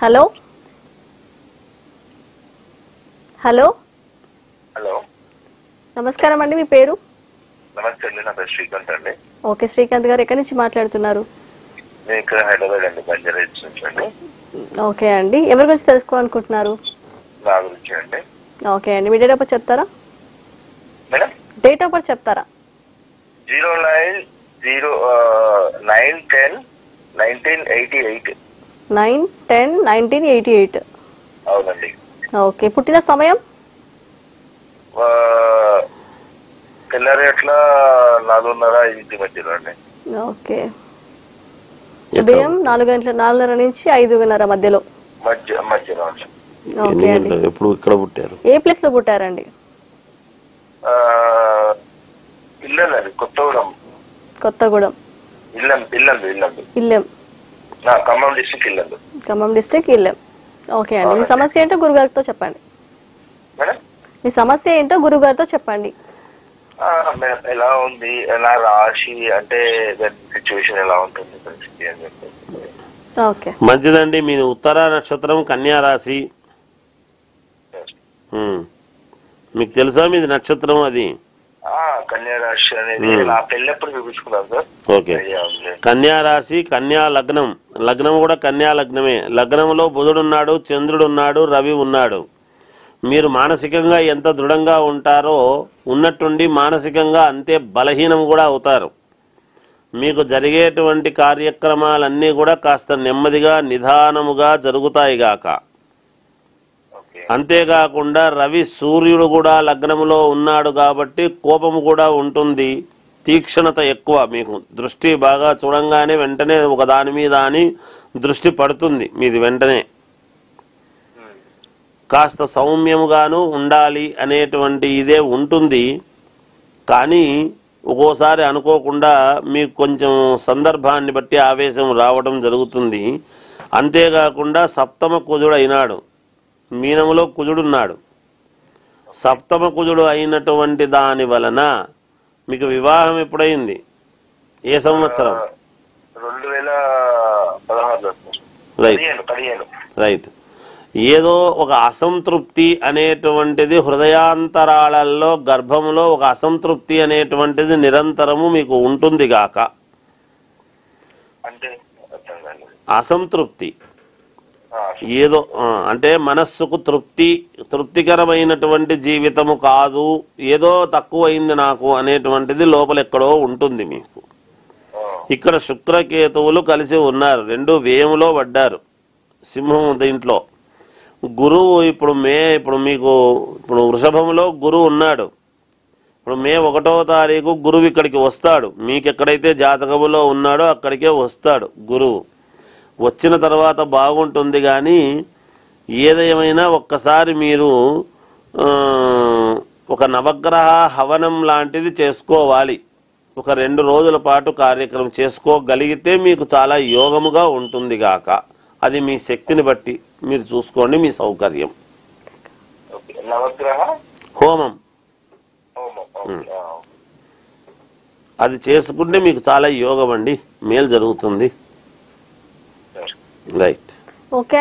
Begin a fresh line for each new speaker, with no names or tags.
Hello hello
hello
నమస్కారం అండి, మీ పేరు?
నమస్తే అండి, నా పేరు శ్రీకాంత్ అండి.
ఓకే శ్రీకాంత్ గారు, ఎక్కడి నుంచి మాట్లాడుతున్నారు?
నేను ఇక్కడ హైదరాబాద్ అండి, బంజారా హిల్స్ నుంచి అండి.
ఓకే అండి, ఎవరి గురించి తెలుసుకోవాలనుకుంటున్నారు?
నా గురించి అండి.
ఓకే అండి, మీ డేట్ ఆఫ్ బర్త్ చెప్తారా?
మేడం
డేట్ ఆఫ్ బర్త్ చెప్తారా?
09/0/9/10/1988.
9/10/1988.
అవునండి.
ఓకే, పుట్టిన సమయం?
తెల్లారి అట్లా 4:30-5 మధ్యలో అండి.
ఓకే, ఉదయం 4:30 నుంచి 5:30 మధ్యలో.
మధ్యలో అండి.
ఓకే అండి,
ఎప్పుడు ఇక్కడ పుట్టారు?
ఏ ప్లేస్ లో పుట్టారండి?
ఇల్లండి, కొత్తగూడెం.
కొత్తగూడెం. ఇల్లెం.
ఖమ్మం డిస్ట్రిక్ట్ ఇల్లందు.
ఖమ్మం డిస్ట్రిక్ట్ ఇల్లెం. ఓకే అండి, మీ సమస్య ఏంటో గురుగారితో చెప్పండి.
మేడం
మీ సమస్య ఏంటో గురుగారితో చెప్పండి.
ఎలా ఉంది, ఎలా రాశి అంటే సిచ్యువేషన్ ఎలా ఉంటుంది పరిస్థితి అని చెప్పి.
ఓకే,
మంచిదండి. మీ ఉత్తర నక్షత్రం కన్యా రాశి. మీకు తెలుసా మీది నక్షత్రం? అది
కన్యా రాశి అనేది నా పెళ్ళప్పుడు చూపించుకున్నాను సార్.
ఓకే, కన్యా రాశి, కన్యా లగ్నం. లగ్నం కూడా కన్యా లగ్నమే. లగ్నంలో బుధుడు ఉన్నాడు, చంద్రుడు ఉన్నాడు, రవి ఉన్నాడు. మీరు మానసికంగా ఎంత దృఢంగా ఉంటారో ఉన్నట్టుండి మానసికంగా అంతే బలహీనం కూడా అవుతారు. మీకు జరిగేటువంటి కార్యక్రమాలన్నీ కూడా కాస్త నెమ్మదిగా నిదానముగా జరుగుతాయి గాక. అంతేకాకుండా రవి సూర్యుడు కూడా లగ్నములో ఉన్నాడు కాబట్టి కోపము కూడా ఉంటుంది, తీక్షణత ఎక్కువ. మీకు దృష్టి బాగా చూడంగానే వెంటనే ఒక దాని మీద అని దృష్టి పడుతుంది మీది వెంటనే. కాస్త సౌమ్యముగాను ఉండాలి అనేటువంటి ఇదే ఉంటుంది. కానీ ఒక్కోసారి అనుకోకుండా మీకు కొంచెం సందర్భాన్ని బట్టి ఆవేశం రావడం జరుగుతుంది. అంతేకాకుండా సప్తమ కుజుడు అయినాడు, మీనములో కుజుడున్నాడు. సప్తమ కుజుడు అయినటువంటి దాని వలన మీకు వివాహం ఎప్పుడైంది? ఏ సంవత్సరం?
2016.
రైట్. ఏదో ఒక అసంతృప్తి అనేటువంటిది హృదయాంతరాళల్లో, గర్భంలో ఒక అసంతృప్తి అనేటువంటిది నిరంతరము మీకు ఉంటుంది గాక. అసంతృప్తి ఏదో అంటే మనస్సుకు తృప్తికరమైనటువంటి జీవితము కాదు, ఏదో తక్కువైంది నాకు అనేటువంటిది లోపల ఎక్కడో ఉంటుంది మీకు. ఇక్కడ శుక్రకేతువులు కలిసి ఉన్నారు, రెండు వ్యయములో పడ్డారు. సింహం దీంట్లో గురువు ఇప్పుడు మీకు వృషభంలో గురువు ఉన్నాడు. ఇప్పుడు మే 1వ తారీఖు గురువు ఇక్కడికి వస్తాడు. మీకు ఎక్కడైతే జాతకములో ఉన్నాడో అక్కడికే వస్తాడు గురువు. వచ్చిన తర్వాత బాగుంటుంది. కానీ ఏదేమైనా ఒక్కసారి మీరు ఒక నవగ్రహ హవనం లాంటిది చేసుకోవాలి. ఒక 2 రోజుల పాటు కార్యక్రమం చేసుకోగలిగితే మీకు చాలా యోగముగా ఉంటుంది గాక. అది మీ శక్తిని బట్టి మీరు చూసుకోండి, మీ సౌకర్యం. హోమం అది చేసుకుంటే మీకు చాలా యోగం అండి, మేలు జరుగుతుంది. రైట్.
ఓకే.